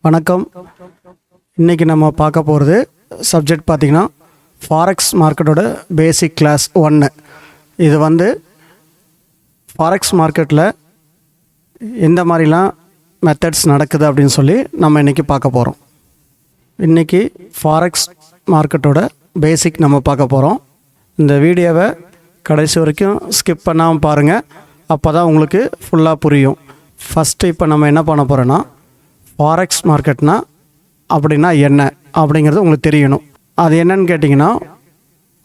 வணக்கம். இன்றைக்கி நம்ம பார்க்க போகிறது சப்ஜெக்ட் பார்த்திங்கன்னா ஃபாரெக்ஸ் மார்க்கெட்டோட பேசிக் கிளாஸ் 1. இது ஃபாரெக்ஸ் மார்க்கெட்டில் எந்த மாதிரிலாம் மெத்தட்ஸ் நடக்குது அப்படின்னு சொல்லி நம்ம இன்றைக்கி பார்க்க போகிறோம். இன்றைக்கி ஃபாரெக்ஸ் மார்க்கெட்டோட பேசிக் நம்ம பார்க்க போகிறோம். இந்த வீடியோவை கடைசி வரைக்கும் ஸ்கிப் பண்ணாமல் பாருங்கள், அப்போ தான் உங்களுக்கு ஃபுல்லாக புரியும். ஃபஸ்ட்டு இப்போ நம்ம என்ன பண்ண போகிறோன்னா, ஃபாரெக்ஸ் மார்க்கெட்னா அப்படின்னா என்ன அப்படிங்கிறது உங்களுக்கு தெரியணும். அது என்னன்னு கேட்டிங்கன்னா,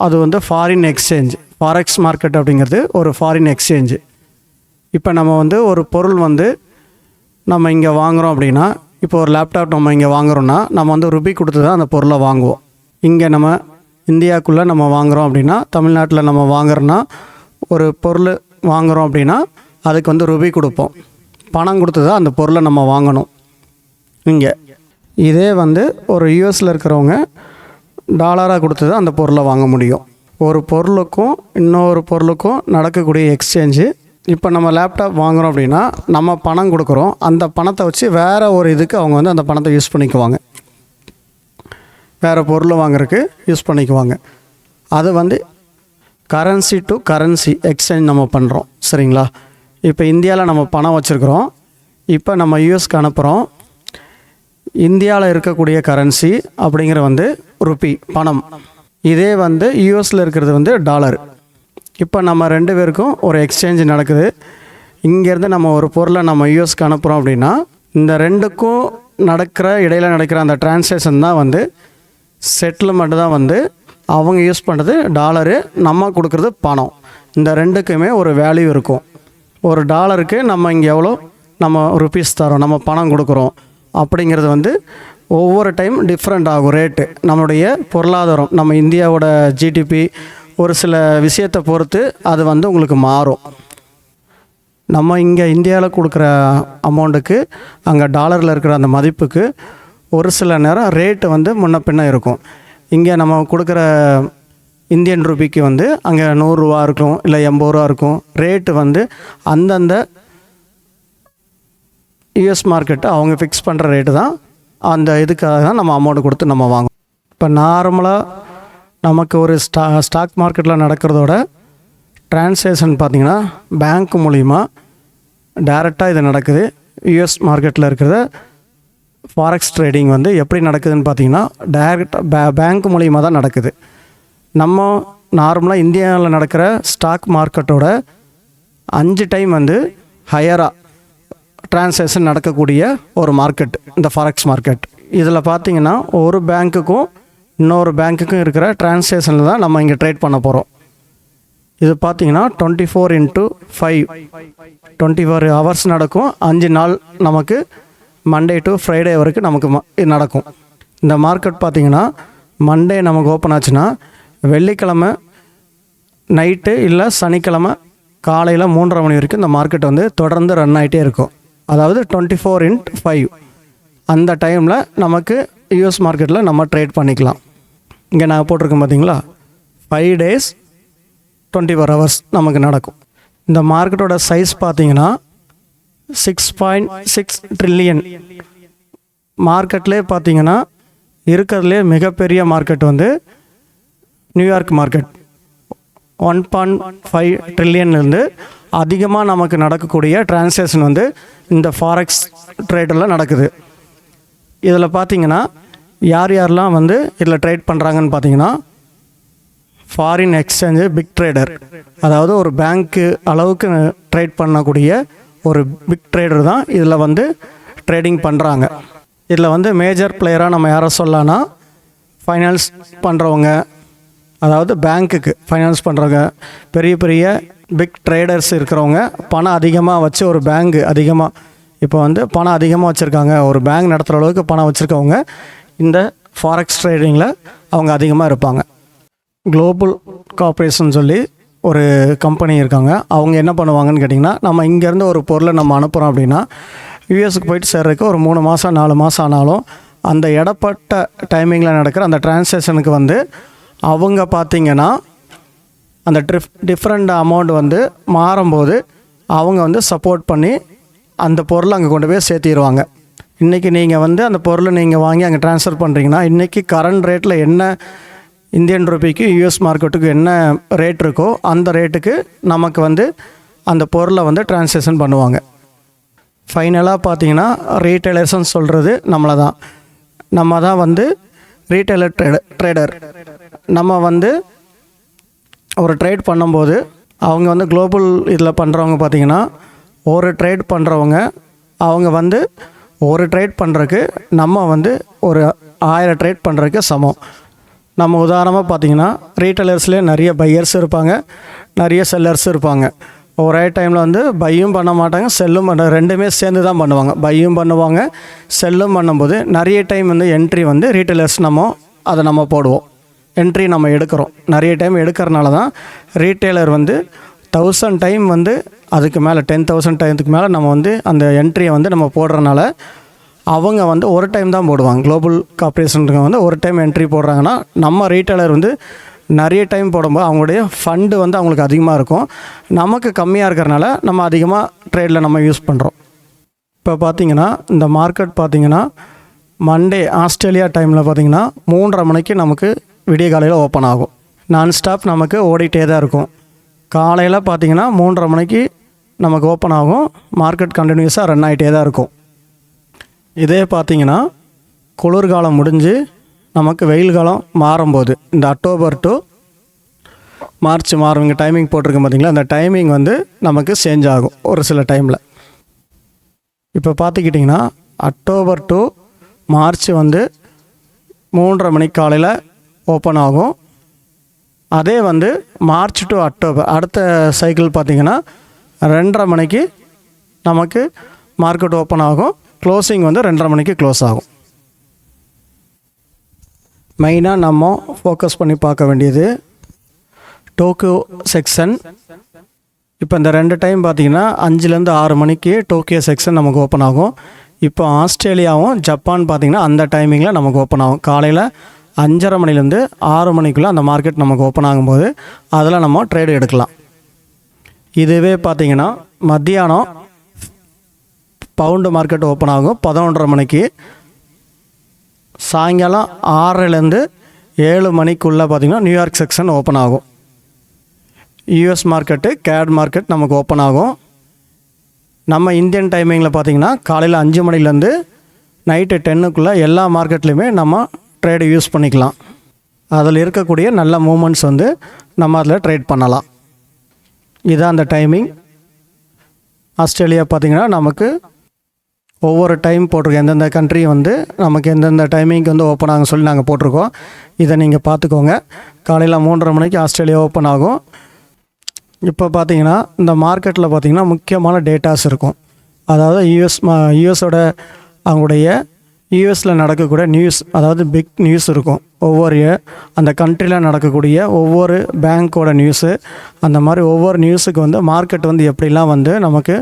அது ஃபாரின் எக்ஸ்சேஞ்ச். ஃபாரெக்ஸ் மார்க்கெட் அப்படிங்கிறது ஒரு ஃபாரின் எக்ஸ்சேஞ்சு. இப்போ நம்ம ஒரு பொருள் நம்ம இங்கே வாங்குகிறோம் அப்படின்னா, இப்போ ஒரு லேப்டாப் நம்ம இங்கே வாங்குகிறோன்னா நம்ம ரூபி கொடுத்து தான் அந்த பொருளை வாங்குவோம். இங்கே நம்ம இந்தியாவுக்குள்ளே நம்ம வாங்குகிறோம் அப்படின்னா, தமிழ்நாட்டில் நம்ம வாங்குறோன்னா ஒரு பொருள் வாங்குகிறோம் அப்படின்னா அதுக்கு ரூபி கொடுப்போம். பணம் கொடுத்து தான் அந்த பொருளை நம்ம வாங்கணும். இங்கே இதே ஒரு யூஎஸில் இருக்கிறவங்க டாலராக கொடுத்து தான் அந்த பொருளை வாங்க முடியும். ஒரு பொருளுக்கும் இன்னொரு பொருளுக்கும் நடக்கக்கூடிய எக்ஸ்சேஞ்சு. இப்போ நம்ம லேப்டாப் வாங்குகிறோம் அப்படின்னா நம்ம பணம் கொடுக்குறோம், அந்த பணத்தை வச்சு வேறு ஒரு இதுக்கு அவங்க அந்த பணத்தை யூஸ் பண்ணிக்குவாங்க, வேறு பொருள் வாங்குறதுக்கு யூஸ் பண்ணிக்குவாங்க. அது கரன்சி டு கரன்சி எக்ஸ்சேஞ்ச் நம்ம பண்ணுறோம். சரிங்களா? இப்போ இந்தியாவில் நம்ம பணம் வச்சுருக்குறோம், இப்போ நம்ம யூஎஸ்க்கு அனுப்புகிறோம். இந்தியாவில் இருக்கக்கூடிய கரன்சி அப்படிங்கிற ருப்பி பணம். இதே யூஎஸில் இருக்கிறது டாலர். இப்போ நம்ம ரெண்டு பேருக்கும் ஒரு எக்ஸ்சேஞ்ச் நடக்குது. இங்கேருந்து நம்ம ஒரு பொருளை நம்ம யூஎஸ்க்கு அனுப்புகிறோம் அப்படின்னா, இந்த ரெண்டுக்கும் இடையில் நடக்கிற அந்த டிரான்சாக்ஷன் தான் செட்டில்மெண்ட் தான் அவங்க யூஸ் பண்ணுறது டாலரு, நம்ம கொடுக்குறது பணம். இந்த ரெண்டுக்குமே ஒரு வேல்யூ இருக்கும். ஒரு டாலருக்கு நம்ம இங்கே எவ்வளோ நம்ம ருப்பீஸ் தரோம், நம்ம பணம் கொடுக்குறோம் அப்படிங்கிறது ஒவ்வொரு டைம் டிஃப்ரெண்ட் ஆகும் ரேட்டு. நம்மளுடைய பொருளாதாரம், நம்ம இந்தியாவோட ஜிடிபி, ஒரு சில விஷயத்தை பொறுத்து அது உங்களுக்கு மாறும். நம்ம இங்கே இந்தியாவில் கொடுக்குற அமௌண்ட்டுக்கு அங்கே டாலரில் இருக்கிற அந்த மதிப்புக்கு ஒரு சில நேரம் ரேட்டு முன்ன பின்ன இருக்கும். இங்கே நம்ம கொடுக்குற இந்தியன் ரூபிக்கு அங்கே 100 ரூபா இருக்கும், இல்லை 80 ரூபா இருக்கும். ரேட்டு அந்தந்த யூஎஸ் மார்க்கெட்டு அவங்க ஃபிக்ஸ் பண்ணுற ரேட்டு தான். அந்த இதுக்காக தான் நம்ம அமௌண்ட்டு கொடுத்து நம்ம வாங்குவோம். இப்போ நார்மலாக நமக்கு ஒரு ஸ்டாக் மார்க்கெட்டில் நடக்கிறதோட டிரான்சாக்ஷன் பார்த்திங்கன்னா பேங்க் மூலிமா டைரெக்டாக இது நடக்குது. யூஎஸ் மார்க்கெட்டில் இருக்கிறத ஃபாரெக்ஸ் ட்ரேடிங் எப்படி நடக்குதுன்னு பார்த்திங்கன்னா டைரெக்டாக பேங்க் மூலிமா தான் நடக்குது. நம்ம நார்மலாக இந்தியாவில் நடக்கிற ஸ்டாக் மார்க்கெட்டோட 5 டைம் ஹையராக டிரான்சாக்ஷன் நடக்கக்கூடிய ஒரு மார்க்கெட் இந்த ஃபாரெக்ஸ் மார்க்கெட். இதில் பார்த்திங்கன்னா ஒரு பேங்க்குக்கும் இன்னொரு பேங்க்குக்கும் இருக்கிற டிரான்சாக்ஷனில் தான் நம்ம இங்கே ட்ரேட் பண்ண போகிறோம். இது பார்த்திங்கன்னா 24x5 24 ஹவர்ஸ் நடக்கும். 5 நாள் நமக்கு மண்டே டு ஃப்ரைடே வரைக்கும் நமக்கு நடக்கும். இந்த மார்க்கெட் பார்த்திங்கன்னா மண்டே நமக்கு ஓப்பன் ஆச்சுன்னா வெள்ளிக்கிழமை நைட்டு இல்லை சனிக்கிழமை காலையில் 3:30 மணி வரைக்கும் இந்த மார்க்கெட் தொடர்ந்து ரன் ஆகிட்டே இருக்கும். அதாவது 24x5 அந்த டைமில் நமக்கு யூஎஸ் மார்க்கெட்டில் நம்ம ட்ரேட் பண்ணிக்கலாம். இங்கே நான் போட்டிருக்கேன் பார்த்தீங்களா, 5 days 24 hours நமக்கு நடக்கும். இந்த மார்க்கெட்டோட சைஸ் பார்த்தீங்கன்னா 6.6 ட்ரில்லியன். மார்க்கெட்லேயே பார்த்தீங்கன்னா இருக்கிறதுலே மிகப்பெரிய மார்க்கெட் நியூயார்க் மார்க்கெட் 1.5 ட்ரில்லியன்லேருந்து அதிகமாக நமக்கு நடக்கக்கூடிய டிரான்சாக்ஷன் இந்த ஃபாரெக்ஸ் ட்ரேடில் நடக்குது. இதில் பார்த்திங்கன்னா யாரெல்லாம் இதில் ட்ரேட் பண்ணுறாங்கன்னு பார்த்தீங்கன்னா, ஃபாரின் எக்ஸ்சேஞ்சு பிக் ட்ரேடர், அதாவது ஒரு பேங்க்கு அளவுக்கு ட்ரேட் பண்ணக்கூடிய ஒரு பிக் ட்ரேடர் தான் இதில் ட்ரேடிங் பண்ணுறாங்க. இதில் மேஜர் பிளேயராக நம்ம யாரை சொல்லலாம்னா, ஃபைனான்ஸ் பண்ணுறவங்க, அதாவது பேங்க்குக்கு ஃபைனான்ஸ் பண்ணுறவங்க, பெரிய பெரிய பிக் ட்ரேடர்ஸ் இருக்கிறவங்க, பணம் அதிகமாக வச்சு ஒரு பேங்க் அதிகமாக இப்போ பணம் அதிகமாக வச்சுருக்காங்க, ஒரு பேங்க் நடத்துகிற அளவுக்கு பணம் வச்சுருக்கவங்க இந்த ஃபாரெக்ஸ் ட்ரேடிங்கில் அவங்க அதிகமாக இருப்பாங்க. குளோபல் கார்ப்பரேஷன் சொல்லி ஒரு கம்பெனி இருக்காங்க. அவங்க என்ன பண்ணுவாங்கன்னு கேட்டிங்கன்னா, நம்ம இங்கேருந்து ஒரு பொருளை நம்ம அனுப்புகிறோம் அப்படின்னா யூஎஸ்க்கு போயிட்டு சேர்றதுக்கு ஒரு 3 மாதம் 4 மாதம் ஆனாலும் அந்த இடப்பட்ட டைமிங்கில் நடக்கிற அந்த டிரான்சாக்ஷனுக்கு அவங்க பார்த்திங்கன்னா அந்த டிஃப்ரெண்ட் அமௌண்ட் மாறும்போது அவங்க சப்போர்ட் பண்ணி அந்த பொருளை அங்கே கொண்டு போய் சேர்த்திடுவாங்க. இன்றைக்கி நீங்கள் வந்து அந்த பொருளை நீங்கள் வாங்கி அங்கே ட்ரான்ஸ்ஃபர் பண்ணுறீங்கன்னா இன்றைக்கி கரண்ட் ரேட்டில் என்ன இந்தியன் ரூபிக்கு யூஎஸ் மார்க்கெட்டுக்கு என்ன ரேட் இருக்கோ அந்த ரேட்டுக்கு நமக்கு வந்து அந்த பொருளை வந்து ட்ரான்ஸ்லேஷன் பண்ணுவாங்க. ஃபைனலாக பார்த்தீங்கன்னா ரீட்டைலர்ஸ்ன்னு சொல்கிறது நம்மளை தான். நம்ம தான் வந்து ரீட்டைலர் ட்ரேடர். நம்ம வந்து ஒரு ட்ரேட் பண்ணும்போது அவங்க வந்து குளோபல் இதில் பண்ணுறவங்க பார்த்திங்கன்னா ஒரு ட்ரேட் பண்ணுறவங்க அவங்க வந்து ஒரு ட்ரேட் பண்ணுறதுக்கு நம்ம வந்து ஒரு 1000 ட்ரேட் பண்ணுறதுக்கு சமம். நம்ம உதாரணமாக பார்த்திங்கன்னா ரீட்டைலர்ஸ்லேயே நிறைய பையர்ஸ் இருப்பாங்க, நிறைய செல்லர்ஸ் இருப்பாங்க. ஒரே டைமில் வந்து பையும் பண்ண மாட்டாங்க, செல்லும் ரெண்டுமே சேர்ந்து தான் பண்ணுவாங்க. பையும் பண்ணுவாங்க, செல்லும் பண்ணும்போது நிறைய டைம் வந்து என்ட்ரி வந்து ரீட்டைலர்ஸ் அதை நம்ம போடுவோம். என்ட்ரி நம்ம எடுக்கிறோம். நிறைய டைம் எடுக்கிறனால தான் ரீட்டைலர் வந்து 1000 டைம் வந்து அதுக்கு மேலே 10,000 டைமுக்கு மேலே நம்ம வந்து அந்த என்ட்ரியை வந்து நம்ம போடுறனால அவங்க வந்து ஒரு டைம் தான் போடுவாங்க. குளோபல் கார்ப்பரேஷனுக்கு வந்து ஒரு டைம் என்ட்ரி போடுறாங்கன்னா நம்ம ரீட்டைலர் வந்து நிறைய டைம் போடும்போது அவங்களுடைய ஃபண்டு வந்து அவங்களுக்கு அதிகமாக இருக்கும். நமக்கு கம்மியாக இருக்கிறனால நம்ம அதிகமாக ட்ரேடில் நம்ம யூஸ் பண்ணுறோம். இப்போ பார்த்திங்கன்னா இந்த மார்க்கெட் பார்த்திங்கன்னா மண்டே ஆஸ்திரேலியா டைமில் பார்த்திங்கன்னா 3:30 மணிக்கு நமக்கு விடிய காலையில் ஓப்பன் ஆகும். நான்ஸ்டாப் நமக்கு ஓடிட்டே தான் இருக்கும். காலையில் பார்த்திங்கன்னா 3:30 மணிக்கு நமக்கு ஓப்பன் ஆகும். மார்க்கெட் கண்டினியூஸாக ரன் ஆகிட்டே தான் இருக்கும். இதே பார்த்திங்கன்னா குளிர்காலம் முடிஞ்சு நமக்கு வெயில் காலம் மாறும்போது இந்த அக்டோபர் டு மார்ச் மாறும். இங்கே டைமிங் போட்டிருக்கேன் பார்த்திங்களா, அந்த டைமிங் வந்து நமக்கு சேஞ்ச் ஆகும் ஒரு சில டைமில். இப்போ பார்த்துக்கிட்டிங்கன்னா அக்டோபர் டு மார்ச் வந்து 3:30 மணிக்கு காலையில் ஓப்பன் ஆகும். அதே வந்து மார்ச் டு அக்டோபர் அடுத்த சைக்கிள் பார்த்திங்கன்னா 2:30 மணிக்கு நமக்கு மார்க்கெட் ஓப்பன் ஆகும். க்ளோசிங் வந்து 2:30 மணிக்கு க்ளோஸ் ஆகும். மெயினாக நம்ம ஃபோக்கஸ் பண்ணி பார்க்க வேண்டியது டோக்கியோ செக்ஷன். இப்போ இந்த 2 டைம் பார்த்திங்கன்னா 5லேருந்து 6 மணிக்கு டோக்கியோ செக்ஷன் நமக்கு ஓப்பன் ஆகும். இப்போ ஆஸ்திரேலியாவும் ஜப்பான் பார்த்திங்கன்னா அந்த டைமிங்கில் நமக்கு ஓப்பன் ஆகும். காலையில் 5:30 மணிலேருந்து 6 மணிக்குள்ளே அந்த மார்க்கெட் நமக்கு ஓப்பன் ஆகும்போது அதில் நம்ம ட்ரேடு எடுக்கலாம். இதுவே பார்த்திங்கன்னா மத்தியானம் பவுண்டு மார்க்கெட் ஓப்பன் ஆகும் 11:30 மணிக்கு. சாயங்காலம் 6லேருந்து 7 மணிக்குள்ளே பார்த்திங்கன்னா நியூயார்க் செக்ஷன் ஓப்பன் ஆகும். யூஎஸ் மார்க்கெட்டு கேட் மார்க்கெட் நமக்கு ஓப்பன் ஆகும். நம்ம இந்தியன் டைமிங்கில் பார்த்திங்கன்னா காலையில் 5 மணிலேருந்து நைட்டு 10க்குள்ளே எல்லா மார்க்கெட்லேயுமே நம்ம ட்ரேடு யூஸ் பண்ணிக்கலாம். அதில் இருக்கக்கூடிய நல்ல மூமெண்ட்ஸ் வந்து நம்ம அதில் ட்ரேட் பண்ணலாம். இதுதான் அந்த டைமிங். ஆஸ்திரேலியா பார்த்திங்கன்னா நமக்கு ஒவ்வொரு டைம் போட்டிருக்கோம். எந்தெந்த கண்ட்ரி வந்து நமக்கு எந்தெந்த டைமிங்க்கு வந்து ஓப்பன் ஆகும் சொல்லி நாங்கள் போட்டிருக்கோம். இதை நீங்கள் பார்த்துக்கோங்க. காலையில் 3:30 மணிக்கு ஆஸ்திரேலியா ஓப்பன் ஆகும். இப்போ பார்த்திங்கன்னா இந்த மார்க்கெட்டில் பார்த்திங்கன்னா முக்கியமான டேட்டாஸ் இருக்கும். அதாவது யூஎஸோட அவங்களுடைய யூஎஸில் நடக்கக்கூடிய நியூஸ், அதாவது பிக் நியூஸ் இருக்கும். ஒவ்வொரு அந்த கண்ட்ரியில் நடக்கக்கூடிய ஒவ்வொரு பேங்க்கோட நியூஸு, அந்த மாதிரி ஒவ்வொரு நியூஸுக்கு வந்து மார்க்கெட் வந்து எப்படிலாம் வந்து நமக்கு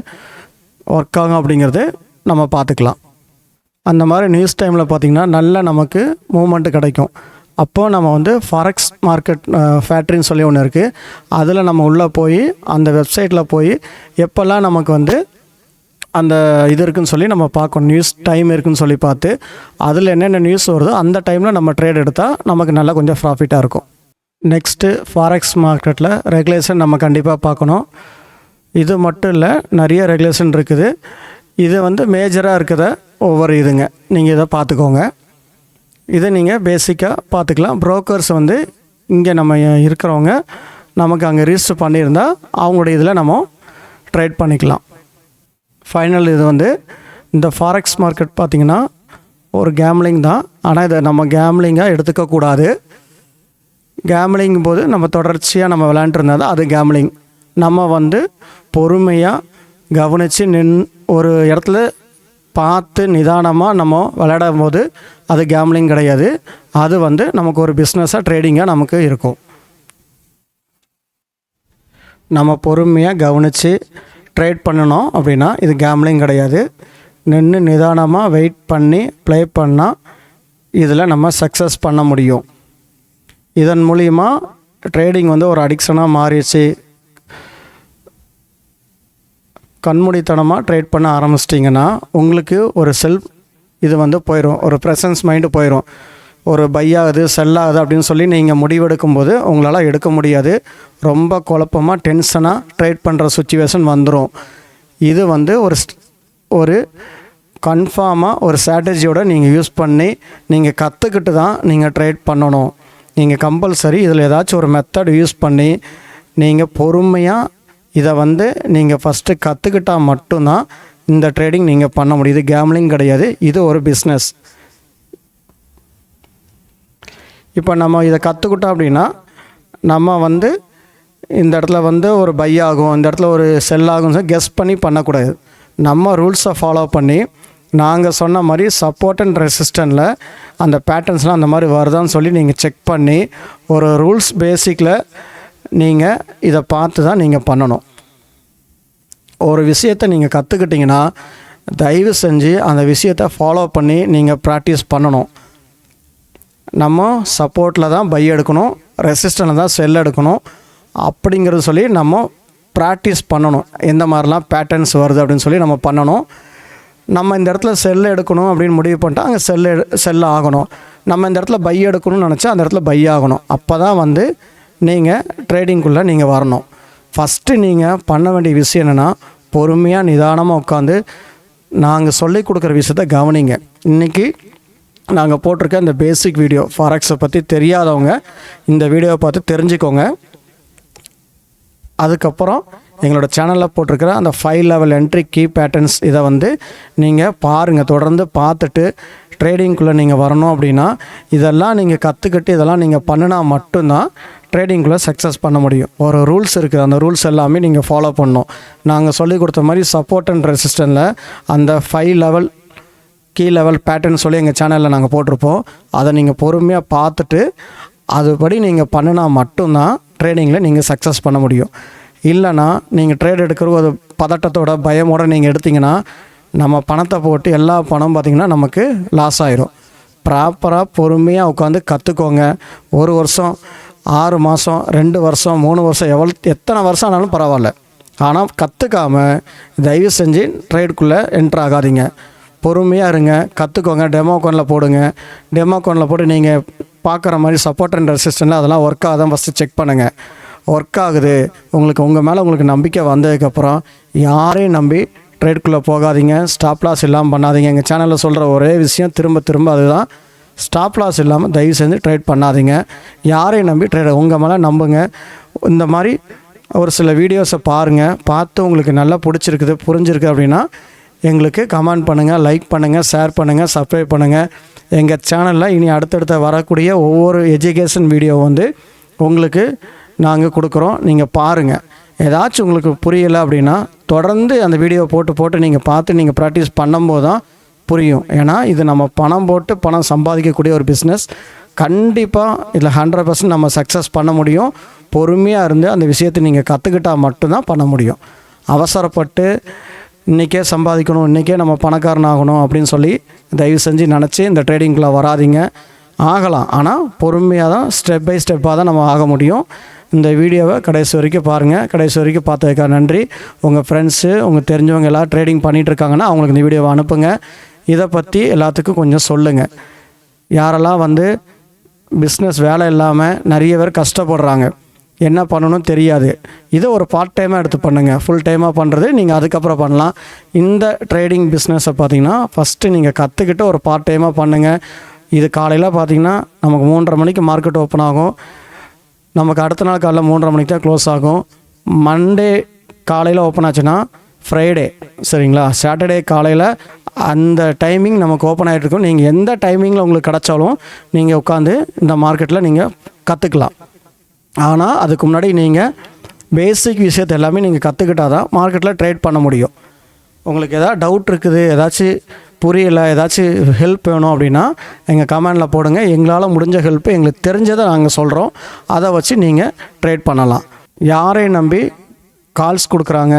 ஒர்க் ஆகும் அப்படிங்கிறது நம்ம பார்த்துக்கலாம். அந்த மாதிரி நியூஸ் டைமில் பார்த்திங்கன்னா நல்ல நமக்கு மூமெண்ட்டு கிடைக்கும். அப்போது நம்ம வந்து ஃபாரெக்ஸ் மார்க்கெட் ஃபேக்ட்ரின்னு சொல்லி ஒன்று இருக்குது. அதில் நம்ம உள்ளே போய் அந்த வெப்சைட்டில் போய் எப்போல்லாம் நமக்கு வந்து அந்த இது இருக்குதுன்னு சொல்லி நம்ம பார்க்கணும். நியூஸ் டைம் இருக்குதுன்னு சொல்லி பார்த்து அதில் என்னென்ன நியூஸ் வருதோ அந்த டைமில் நம்ம ட்ரேட் எடுத்தால் நமக்கு நல்லா கொஞ்சம் ப்ராஃபிட்டாக இருக்கும். நெக்ஸ்ட்டு ஃபாரெக்ஸ் மார்க்கெட்டில் ரெகுலேஷன் நம்ம கண்டிப்பாக பார்க்கணும். இது மட்டும் இல்லை, நிறைய ரெகுலேஷன் இருக்குது. இது வந்து மேஜராக இருக்கிற ஒவ்வொரு இதுங்க நீங்கள் இதை பார்த்துக்கோங்க. இதை நீங்கள் பேசிக்காக பார்த்துக்கலாம். புரோக்கர்ஸ் வந்து இங்கே நம்ம இருக்கிறவங்க நமக்கு அங்கே ரிஜிஸ்டர் பண்ணியிருந்தால் அவங்களுடைய இதில் நம்ம ட்ரேட் பண்ணிக்கலாம். ஃபைனல் இது வந்து இந்த ஃபாரெக்ஸ் மார்க்கெட் பார்த்திங்கன்னா ஒரு கேம்லிங் தான். ஆனால் இதை நம்ம கேம்லிங்காக எடுத்துக்கக்கூடாது. கேம்லிங்கும் போது நம்ம தொடர்ச்சியாக நம்ம விளையாண்டுருந்தால் தான் அது கேம்லிங். நம்ம வந்து பொறுமையாக கவனித்து ஒரு இடத்துல பார்த்து நிதானமாக நம்ம விளையாடும் போது அது கேம்லிங் கிடையாது. அது வந்து நமக்கு ஒரு பிஸ்னஸாக ட்ரேடிங்காக நமக்கு இருக்கும். நம்ம பொறுமையாக கவனித்து ட்ரேட் பண்ணணும் அப்படின்னா இது கேம்லிங் கிடையாது. நின்று நிதானமாக வெயிட் பண்ணி ப்ளே பண்ணால் இதில் நம்ம சக்ஸஸ் பண்ண முடியும். இதன் மூலிமா ட்ரேடிங் வந்து ஒரு அடிக்ஷனாக மாறிடுச்சு. கண்மூடித்தனமாக ட்ரேட் பண்ண ஆரம்பிச்சிட்டிங்கன்னா உங்களுக்கு ஒரு செல்ஃப் இது வந்து போயிடும், ஒரு ப்ரெசன்ஸ் மைண்டு போயிடும். ஒரு பை ஆகுது செல் ஆகுது அப்படின்னு சொல்லி நீங்கள் முடிவெடுக்கும்போது உங்களால் எடுக்க முடியாது. ரொம்ப குழப்பமாக டென்ஷனாக ட்ரேட் பண்ணுற சுச்சுவேஷன் வந்துடும். இது வந்து ஒரு கன்ஃபார்மாக ஒரு ஸ்ட்ராட்டஜியோட நீங்கள் யூஸ் பண்ணி நீங்கள் கற்றுக்கிட்டு தான் நீங்கள் ட்ரேட் பண்ணணும். நீங்கள் கம்பல்சரி இதில் ஏதாச்சும் ஒரு மெத்தட் யூஸ் பண்ணி நீங்கள் பொறுமையாக இதை வந்து நீங்கள் ஃபஸ்ட்டு கற்றுக்கிட்டால் மட்டும்தான் இந்த ட்ரேடிங் நீங்கள் பண்ண முடியும். இது கேம்லிங் கிடையாது, இது ஒரு பிஸ்னஸ். இப்போ நம்ம இதை கற்றுக்கிட்டோம் அப்படின்னா நம்ம வந்து இந்த இடத்துல வந்து ஒரு பை ஆகும், இந்த இடத்துல ஒரு செல் ஆகும் கெஸ் பண்ணி பண்ணக்கூடாது. நம்ம ரூல்ஸை ஃபாலோ பண்ணி நாங்கள் சொன்ன மாதிரி சப்போர்ட் அண்ட் ரெசிஸ்டன்ட்டில் அந்த பேட்டர்ன்ஸ்லாம் அந்த மாதிரி வருதான்னு சொல்லி நீங்கள் செக் பண்ணி ஒரு ரூல்ஸ் பேசிக்கில் நீங்கள் இதை பார்த்து தான் நீங்கள் பண்ணணும். ஒரு விஷயத்தை நீங்கள் கற்றுக்கிட்டிங்கன்னா தயவு செஞ்சு அந்த விஷயத்தை ஃபாலோ பண்ணி நீங்கள் ப்ராக்டிஸ் பண்ணணும். நம்ம சப்போர்ட்டில் தான் பை எடுக்கணும், ரெசிஸ்டன்ட்டில் தான் செல் எடுக்கணும் அப்படிங்கிறது சொல்லி நம்ம ப்ராக்டிஸ் பண்ணணும். எந்த மாதிரிலாம் பேட்டர்ன்ஸ் வருது அப்படின்னு சொல்லி நம்ம பண்ணணும். நம்ம இந்த இடத்துல செல் எடுக்கணும் அப்படின்னு முடிவு பண்ணிட்டா அங்கே செல் ஆகணும். நம்ம இந்த இடத்துல பை எடுக்கணும்னு நினச்சா அந்த இடத்துல பை ஆகணும். அப்போ தான் வந்து நீங்கள் ட்ரேடிங்குள்ளே நீங்கள் வரணும். ஃபஸ்ட்டு நீங்கள் பண்ண வேண்டிய விஷயம் என்னென்னா பொறுமையாக நிதானமாக உட்காந்து நாங்கள் சொல்லிக் கொடுக்குற விஷயத்த கவனிங்க. இன்றைக்கி நாங்கள் போட்டிருக்க இந்த பேசிக் வீடியோ ஃபாரெக்ஸை பற்றி தெரியாதவங்க இந்த வீடியோவை பார்த்து தெரிஞ்சுக்கோங்க. அதுக்கப்புறம் எங்களோட சேனலில் போட்டிருக்கிற அந்த 5 லெவல் என்ட்ரி கீ பேட்டர்ன்ஸ் இதை வந்து நீங்கள் பாருங்கள். தொடர்ந்து பார்த்துட்டு ட்ரேடிங்குள்ளே நீங்கள் வரணும் அப்படின்னா இதெல்லாம் நீங்கள் கற்றுக்கிட்டு இதெல்லாம் நீங்கள் பண்ணினா மட்டும்தான் ட்ரேடிங்குள்ளே சக்ஸஸ் பண்ண முடியும். ஒரு ரூல்ஸ் இருக்குது, அந்த ரூல்ஸ் எல்லாமே நீங்கள் ஃபாலோ பண்ணணும். நாங்கள் சொல்லிக் கொடுத்த மாதிரி சப்போர்ட் அண்ட் ரெசிஸ்டன்ட்டில் அந்த 5 லெவல் கீ லெவல் பேட்டர்ன் சொல்லி எங்கள் சேனலில் நாங்கள் போட்டிருப்போம். அதை நீங்கள் பொறுமையாக பார்த்துட்டு அதுபடி நீங்கள் பண்ணினா மட்டும்தான் ட்ரேடிங்கில் நீங்கள் சக்ஸஸ் பண்ண முடியும். இல்லைனா நீங்கள் ட்ரேட் எடுக்கிற ஒரு பதட்டத்தோட பயமோடு நீங்கள் எடுத்திங்கன்னா நம்ம பணத்தை போட்டு எல்லா பணம் பார்த்திங்கன்னா நமக்கு லாஸ் ஆயிரும். ப்ராப்பராக பொறுமையாக உட்காந்து கற்றுக்கோங்க. 1 வருஷம் 6 மாதம் 2 வருஷம் 3 வருஷம் எத்தனை வருஷம் ஆனாலும் பரவாயில்ல. ஆனால் கற்றுக்காமல் தயவு செஞ்சு ட்ரேடுக்குள்ளே என்ட்ரு ஆகாதீங்க. பொறுமையாக இருங்க, கற்றுக்கோங்க. டெமோ அக்கௌண்ட்டில் போடுங்க. டெமோ அக்கௌண்ட்டில் போட்டு நீங்கள் பார்க்குற மாதிரி சப்போர்ட் அண்ட் ரெசிஸ்டன்ட்டில் அதெல்லாம் ஒர்க் ஆகுதான் ஃபஸ்ட்டு செக் பண்ணுங்கள். ஒர்க் ஆகுது உங்கள் மேலே உங்களுக்கு நம்பிக்கை வந்ததுக்கப்புறம் யாரையும் நம்பி ட்ரேடுக்குள்ளே போகாதீங்க. ஸ்டாப் லாஸ் இல்லாமல் பண்ணாதீங்க. எங்கள் சேனலில் சொல்கிற ஒரே விஷயம் திரும்ப அதுதான், ஸ்டாப் லாஸ் இல்லாமல் தயவு செஞ்சு ட்ரேட் பண்ணாதீங்க. யாரையும் நம்பி உங்கள் மேலே நம்புங்க. இந்த மாதிரி ஒரு சில வீடியோஸை பாருங்கள். பார்த்து உங்களுக்கு நல்லா பிடிச்சிருக்குது புரிஞ்சிருக்கு அப்படின்னா எங்களுக்கு கமெண்ட் பண்ணுங்கள், லைக் பண்ணுங்கள், ஷேர் பண்ணுங்கள், சப்ஸ்கிரைப் பண்ணுங்கள். எங்கள் சேனலில் இனி அடுத்தடுத்த வரக்கூடிய ஒவ்வொரு எஜுகேஷன் வீடியோ வந்து உங்களுக்கு நாங்கள் கொடுக்குறோம். நீங்கள் பாருங்கள். ஏதாச்சும் உங்களுக்கு புரியலை அப்படின்னா தொடர்ந்து அந்த வீடியோ போட்டு நீங்கள் பார்த்து நீங்கள் ப்ராக்டிஸ் பண்ணும்போது தான் புரியும். ஏன்னா இது நம்ம பணம் போட்டு பணம் சம்பாதிக்கக்கூடிய ஒரு பிஸ்னஸ். கண்டிப்பாக இதில் 100% நம்ம சக்ஸஸ் பண்ண முடியும். பொறுமையாக இருந்து அந்த விஷயத்தை நீங்கள் கற்றுக்கிட்டால் மட்டும்தான் பண்ண முடியும். அவசரப்பட்டு இன்றைக்கே சம்பாதிக்கணும், இன்றைக்கே நம்ம பணக்காரன் ஆகணும் அப்படின்னு சொல்லி தயவு செஞ்சு நினச்சி இந்த ட்ரேடிங்கில் வராதிங்க. ஆகலாம், ஆனால் பொறுமையாக தான் ஸ்டெப் பை ஸ்டெப்பாக தான் நம்ம ஆக முடியும். இந்த வீடியோவை கடைசி வரைக்கும் பாருங்கள். கடைசி வரைக்கும் பார்த்ததுக்காக நன்றி. உங்கள் ஃப்ரெண்ட்ஸு உங்கள் தெரிஞ்சவங்க எல்லாம் ட்ரேடிங் பண்ணிகிட்ருக்காங்கன்னா அவங்களுக்கு இந்த வீடியோவை அனுப்புங்க. இதை பற்றி எல்லாத்துக்கும் கொஞ்சம் சொல்லுங்கள். யாரெல்லாம் வந்து பிஸ்னஸ் வேலை இல்லாமல் நிறைய பேர் கஷ்டப்படுறாங்க, என்ன பண்ணணும் தெரியாது, இதை ஒரு பார்ட் டைமாக எடுத்து பண்ணுங்கள். ஃபுல் டைமாக பண்ணுறது நீங்கள் அதுக்கப்புறம் பண்ணலாம். இந்த ட்ரேடிங் பிஸ்னஸை பார்த்திங்கன்னா ஃபஸ்ட்டு நீங்கள் கற்றுக்கிட்டு ஒரு பார்ட் டைமாக பண்ணுங்கள். இது காலையில் பார்த்திங்கன்னா நமக்கு 3:30 மணிக்கு மார்க்கெட் ஓப்பன் ஆகும். நமக்கு அடுத்த நாள் காலையில் 3:30 மணிக்கு தான் க்ளோஸ் ஆகும். மண்டே காலையில் ஓப்பன் ஆச்சுன்னா ஃப்ரைடே சரிங்களா, சாட்டர்டே காலையில் அந்த டைமிங் நமக்கு ஓப்பன் ஆகிட்ருக்கும். நீங்கள் எந்த டைமிங்கில் உங்களுக்கு கிடச்சாலும் நீங்கள் உட்காந்து இந்த மார்க்கெட்டில் நீங்கள் கற்றுக்கலாம். ஆனால் அதுக்கு முன்னாடி நீங்கள் பேசிக் விஷயத்தை எல்லாமே நீங்கள் கற்றுக்கிட்டால் தான் மார்க்கெட்டில் ட்ரேட் பண்ண முடியும். உங்களுக்கு எதாவது டவுட் இருக்குது, ஏதாச்சும் புரியலை, ஏதாச்சும் ஹெல்ப் வேணும் அப்படின்னா எங்கள் கமெண்டில் போடுங்க. எங்களால் முடிஞ்ச ஹெல்ப்பு எங்களுக்கு தெரிஞ்சதை நாங்கள் சொல்கிறோம். அதை வச்சு நீங்கள் ட்ரேட் பண்ணலாம். யாரையும் நம்பி கால்ஸ் கொடுக்குறாங்க,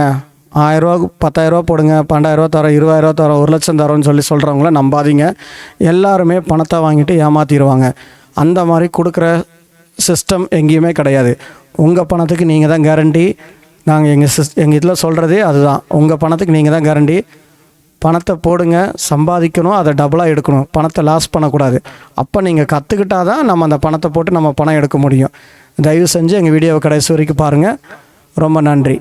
1000 ரூபா 10,000 ரூபா போடுங்க, 12,000 ரூபா தரோம், 20,000 ரூபா தரோம், 1 லட்சம் தரோன்னு சொல்லி சொல்கிறவங்கள நம்பாதீங்க. எல்லாருமே பணத்தை வாங்கிட்டு ஏமாற்றிடுவாங்க. அந்த மாதிரி கொடுக்குற சிஸ்டம் எங்கேயுமே கிடையாது. உங்கள் பணத்துக்கு நீங்கள் தான் கேரண்டி. நாங்கள் எங்கள் இதில் சொல்கிறதே அதுதான், உங்கள் பணத்துக்கு நீங்கள் தான் கேரண்டி. பணத்தை போடுங்க, சம்பாதிக்கணும், அதை டபுளாக எடுக்கணும், பணத்தை லாஸ் பண்ணக்கூடாது. அப்போ நீங்கள் கற்றுக்கிட்டால் தான் நம்ம அந்த பணத்தை போட்டு நம்ம பணம் எடுக்க முடியும். தயவு செஞ்சு எங்கள் வீடியோவை கடைசி வரைக்கும் பாருங்கள். ரொம்ப நன்றி.